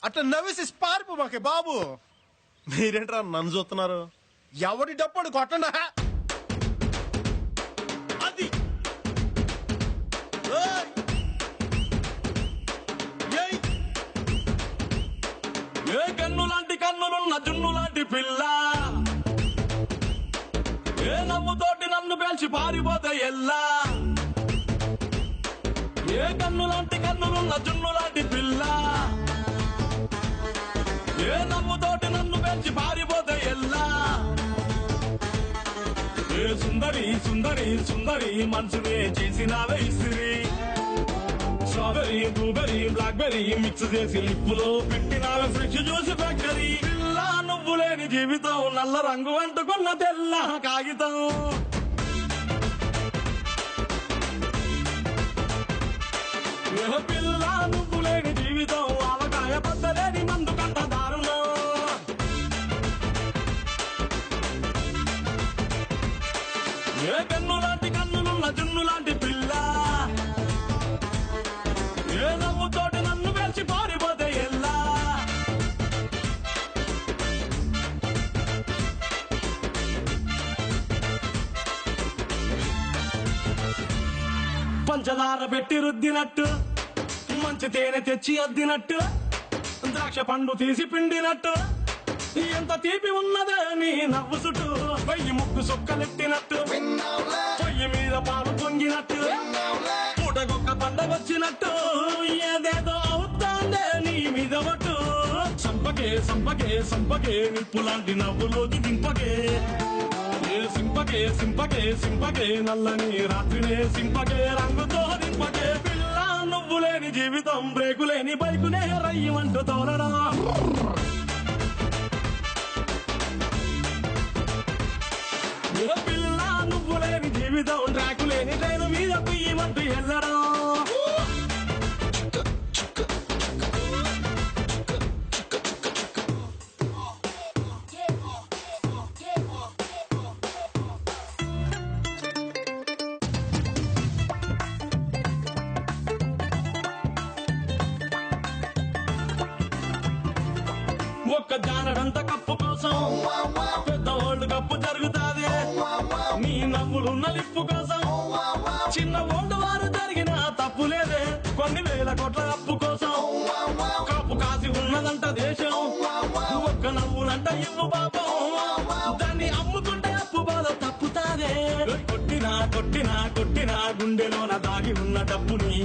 అట్లా నవ్వేసి పారిపోమాకే బాబు. మీరేంట్రా నన్ను చూస్తున్నారు? ఎవడి డప్పుడు కొట్టండా. అది ఏయ్! ఏయ్! ఏ కన్ను లాంటి కన్నులున్న జున్ను లాంటి పిల్ల, ఏ నవ్వుతోటి నన్ను పేల్చి పారిపోతే ఎల్లా. ఏ కన్ను లాంటి కన్నులున్న జున్ను లాంటి పిల్ల, ఏ నవ్వుతోటి నన్ను పేల్చి పారిపోతే ఎల్లా. ఏ సుందరి సుందరి సుందరి మనసునే చేసినావే ఇస్త్రీ. స్ట్రాబెరీ బ్లూబెరీ బ్లాక్బెరీ మిక్స్ చేసి లిప్పులో పెట్టినావే ఫ్రెష్ జ్యూస్ ఫ్యాక్టరీ. పిల్ల నువ్వు లేని జీవితం నల్ల రంగు అంటుకున్న తెల్ల కాగితం. ఏ పిల్ల నువ్వు లేని జీవితం ఆవకాయ పద్దలేని మందు కంట దారుణం. ఏ కన్ను లాంటి కన్నులున్న జున్ను లాంటి పిల్ల, ఏ నవ్వుతోటి నన్ను వేల్చి పారిపోతే ఎల్లా. పంచదార పెట్టి రుద్దినట్టు, మంచి తేనె తెచ్చి అద్దినట్టు, ద్రాక్ష పండు తీసి పిండినట్టు, ఎంత తీపి ఉన్నదే నీ నవ్వు చుట్టూ. వెయ్యి ముక్కు సుక్కలెట్టినట్టు, పొయ్యి మీద పాలు పొంగినట్టు, పూటకొక్క పండగొచ్చినట్టు, ఏదేదో అవుతాందే నీ మీద ఒట్టు. సంపకే సంపకే సంపకే నిప్పు లాంటి నవ్వులోకి దింపకే. ఏ సింపకే సింపకే సింపకే నల్లని రాత్రినే సింపకే రంగుతో దింపకే. పిల్ల నువ్వు లేని జీవితం బ్రేకు లేని బైకునే రయ్యమంటూ తోలడా. పిల్ల నువ్వు లేని జీవితం ట్రాకు లేని ట్రైను మీద కుయ్యమంటూ ఎల్లడం. ఒక్క జానడంత కప్పు కోసం పెద్ద ఓల్డ్ కప్పు జరుగుతాది. నీ నవ్వులున్న లిప్పు కోసం చిన్న ఓల్డ్ వారు జరిగిన తప్పు లేదే. కొన్ని వేల కోట్ల అప్పు కోసం కప్పు కాసి ఉన్నదంట దేశం. ఒక్క నవ్వులంట ఇవ్వు పాపం, దాన్ని అమ్ముకుంటే అప్పు బాధ తప్పుతాదే. కొట్టినా కొట్టినా కొట్టినా గుండెలోన దాగి ఉన్న డబ్బుని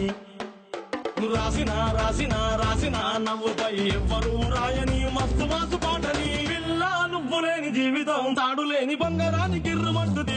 రాసిన రాసిన రాసిన నవ్వుపై ఎవ్వరూ రాయని మస్తు మాసు పాటని. పిల్ల నువ్వు లేని జీవితం తాడు లేని బంగారానికి గిర్రుమంటుంది.